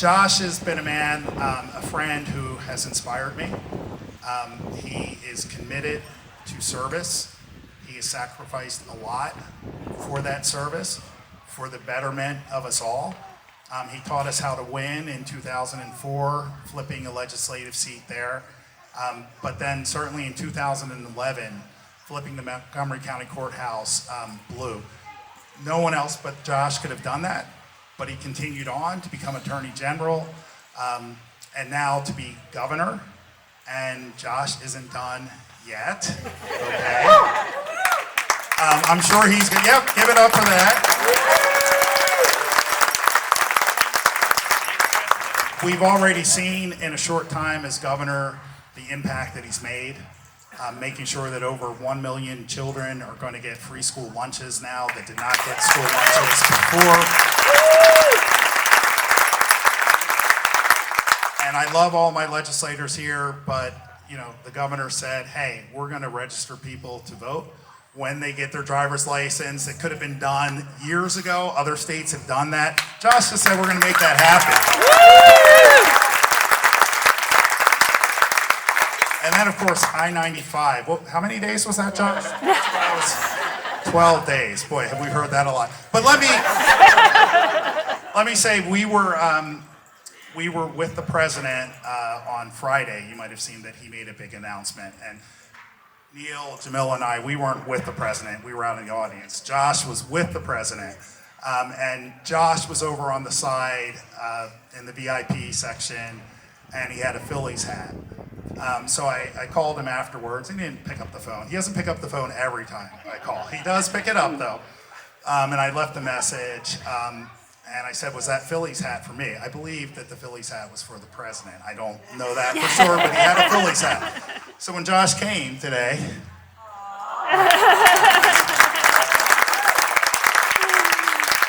Josh has been a man, a friend who has inspired me. He is committed to service. He has sacrificed a lot for that service, for the betterment of us all. He taught us how to win in 2004, flipping a legislative seat there. But then certainly in 2011, flipping the Montgomery County Courthouse blue. No one else but Josh could have done that, but he continued on to become Attorney General and now to be governor. And Josh isn't done yet, okay? I'm sure he's gonna, yep, give it up for that. We've already seen in a short time as governor the impact that he's made, making sure that over 1 million children are going to get free school lunches now that did not get school lunches before. And I love all my legislators here, but you know, the governor said, hey, we're going to register people to vote when they get their driver's license. It could have been done years ago. Other states have done that. Josh just said we're going to make that happen. And then, of course, I-95. Well, how many days was that, Josh? That was 12 days. Boy, have we heard that a lot. But let me say, we were with the president on Friday. You might have seen that he made a big announcement. And Neil, Jamil, and I, we weren't with the president. We were out in the audience. Josh was with the president. And Josh was over on the side in the VIP section, and he had a Phillies hat. So I called him afterwards. He didn't pick up the phone. He doesn't pick up the phone every time I call. He does pick it up, though. And I left a message. And I said, was that Phillies hat for me? I believe that the Phillies hat was for the president. I don't know that for sure, but he had a Phillies hat. So when Josh came today,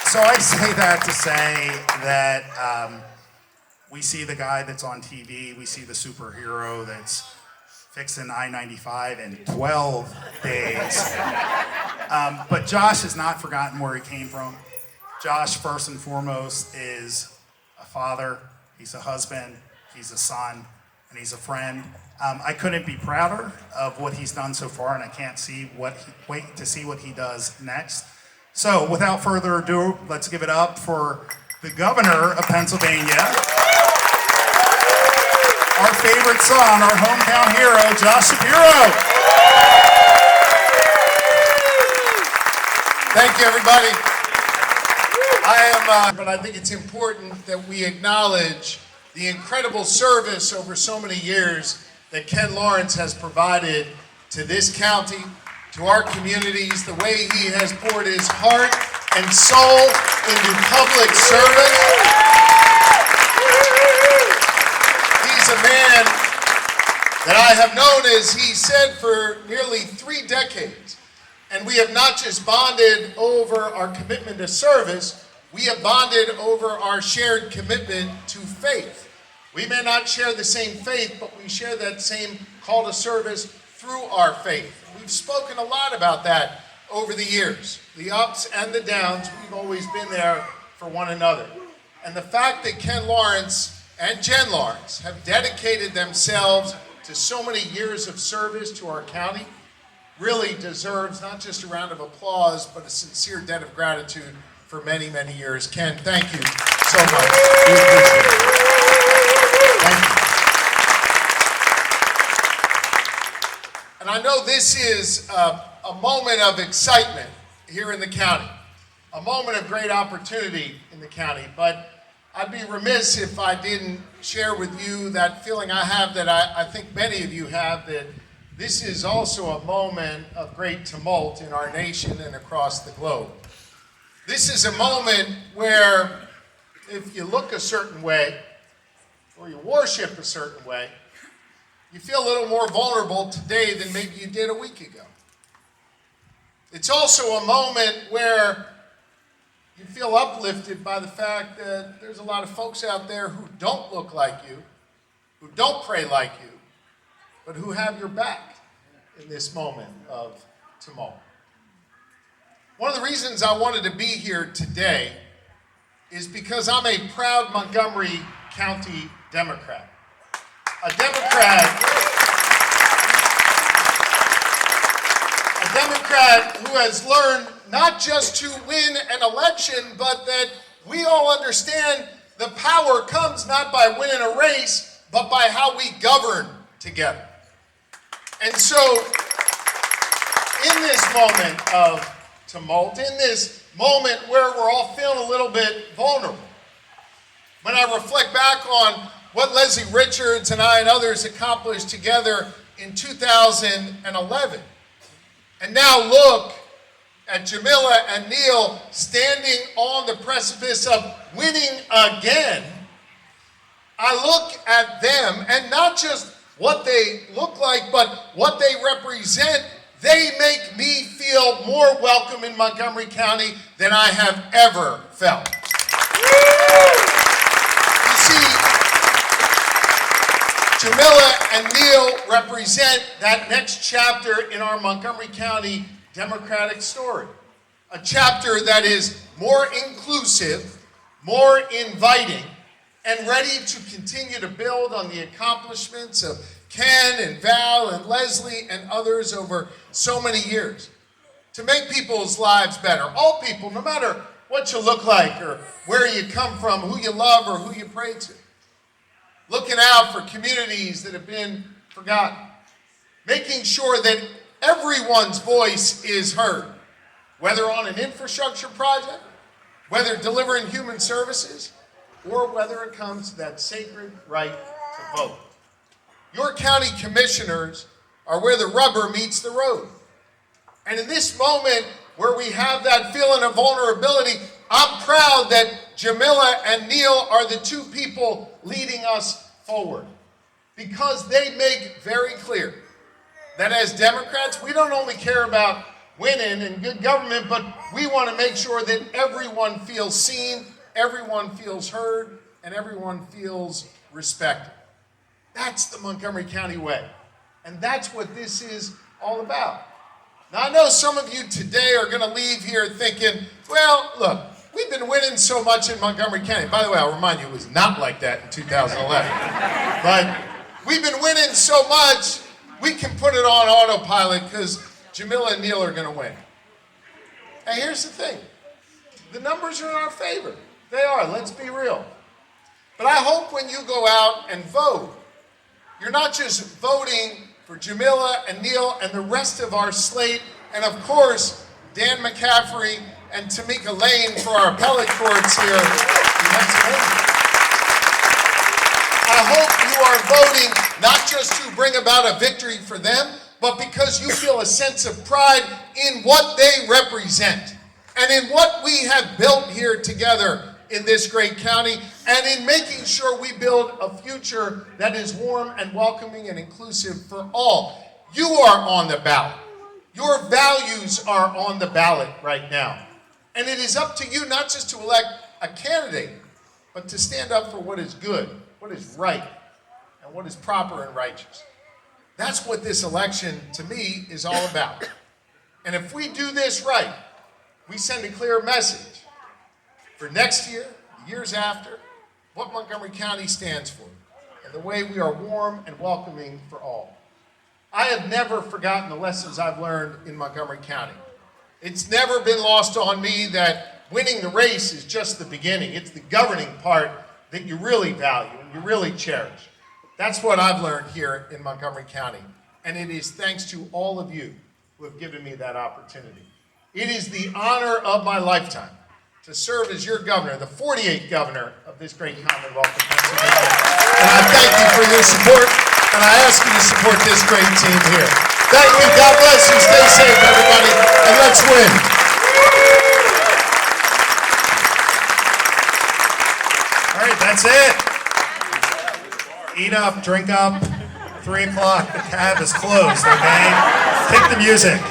so I say that to say that we see the guy that's on TV, we see the superhero that's fixing I-95 in 12 days. But Josh has not forgotten where he came from. Josh, first and foremost, is a father, he's a husband, he's a son, and he's a friend. I couldn't be prouder of what he's done so far, and I can't wait to see what he does next. So, without further ado, let's give it up for the governor of Pennsylvania, our favorite son, our hometown hero, Josh Shapiro. Thank you, everybody. But I think it's important that we acknowledge the incredible service over so many years that Ken Lawrence has provided to this county, to our communities, the way he has poured his heart and soul into public service. He's a man that I have known, as he said, for nearly 3 decades. And we have not just bonded over our commitment to service, we have bonded over our shared commitment to faith. We may not share the same faith, but we share that same call to service through our faith. We've spoken a lot about that over the years. The ups and the downs, we've always been there for one another. And the fact that Ken Lawrence and Jen Lawrence have dedicated themselves to so many years of service to our county really deserves not just a round of applause, but a sincere debt of gratitude for many, many years. Ken, thank you so much. We appreciate it. Thank you. And I know this is a moment of excitement here in the county, a moment of great opportunity in the county, but I'd be remiss if I didn't share with you that feeling I have, that I think many of you have, that this is also a moment of great tumult in our nation and across the globe. This is a moment where if you look a certain way, or you worship a certain way, you feel a little more vulnerable today than maybe you did a week ago. It's also a moment where you feel uplifted by the fact that there's a lot of folks out there who don't look like you, who don't pray like you, but who have your back in this moment of tumult. One of the reasons I wanted to be here today is because I'm a proud Montgomery County Democrat. A Democrat who has learned not just to win an election, but that we all understand the power comes not by winning a race, but by how we govern together. And so, in this moment of tumult, in this moment where we're all feeling a little bit vulnerable, when I reflect back on what Leslie Richards and I and others accomplished together in 2011, and now look at Jamila and Neil standing on the precipice of winning again, I look at them, and not just what they look like, but what they represent. They make me feel more welcome in Montgomery County than I have ever felt. You see, Jamila and Neil represent that next chapter in our Montgomery County Democratic story. A chapter that is more inclusive, more inviting, and ready to continue to build on the accomplishments of Ken and Val and Leslie and others over so many years. To make people's lives better. All people, no matter what you look like or where you come from, who you love or who you pray to. Looking out for communities that have been forgotten. Making sure that everyone's voice is heard. Whether on an infrastructure project, whether delivering human services, or whether it comes to that sacred right to vote. Your county commissioners are where the rubber meets the road. And in this moment where we have that feeling of vulnerability, I'm proud that Jamila and Neil are the two people leading us forward. Because they make very clear that as Democrats, we don't only care about winning and good government, but we want to make sure that everyone feels seen, everyone feels heard, and everyone feels respected. That's the Montgomery County way. And that's what this is all about. Now, I know some of you today are going to leave here thinking, well, look, we've been winning so much in Montgomery County. By the way, I'll remind you, it was not like that in 2011. But we've been winning so much, we can put it on autopilot because Jamila and Neil are going to win. And here's the thing. The numbers are in our favor. They are. Let's be real. But I hope when you go out and vote, you're not just voting for Jamila and Neil and the rest of our slate, and of course, Dan McCaffrey and Tamika Lane for our appellate courts here in Pennsylvania. I hope you are voting not just to bring about a victory for them, but because you feel a sense of pride in what they represent and in what we have built here together in this great county, and in making sure we build a future that is warm and welcoming and inclusive for all. You are on the ballot. Your values are on the ballot right now. And it is up to you not just to elect a candidate, but to stand up for what is good, what is right, and what is proper and righteous. That's what this election, to me, is all about. And if we do this right, we send a clear message for next year, the years after, what Montgomery County stands for, and the way we are warm and welcoming for all. I have never forgotten the lessons I've learned in Montgomery County. It's never been lost on me that winning the race is just the beginning. It's the governing part that you really value and you really cherish. That's what I've learned here in Montgomery County, and it is thanks to all of you who have given me that opportunity. It is the honor of my lifetime to serve as your governor, the 48th governor of this great Commonwealth of Pennsylvania. And I thank you for your support, and I ask you to support this great team here. Thank you. God bless you. Stay safe, everybody, and let's win. All right, that's it. Eat up, drink up. 3 o'clock, the cab is closed, okay? Take the music.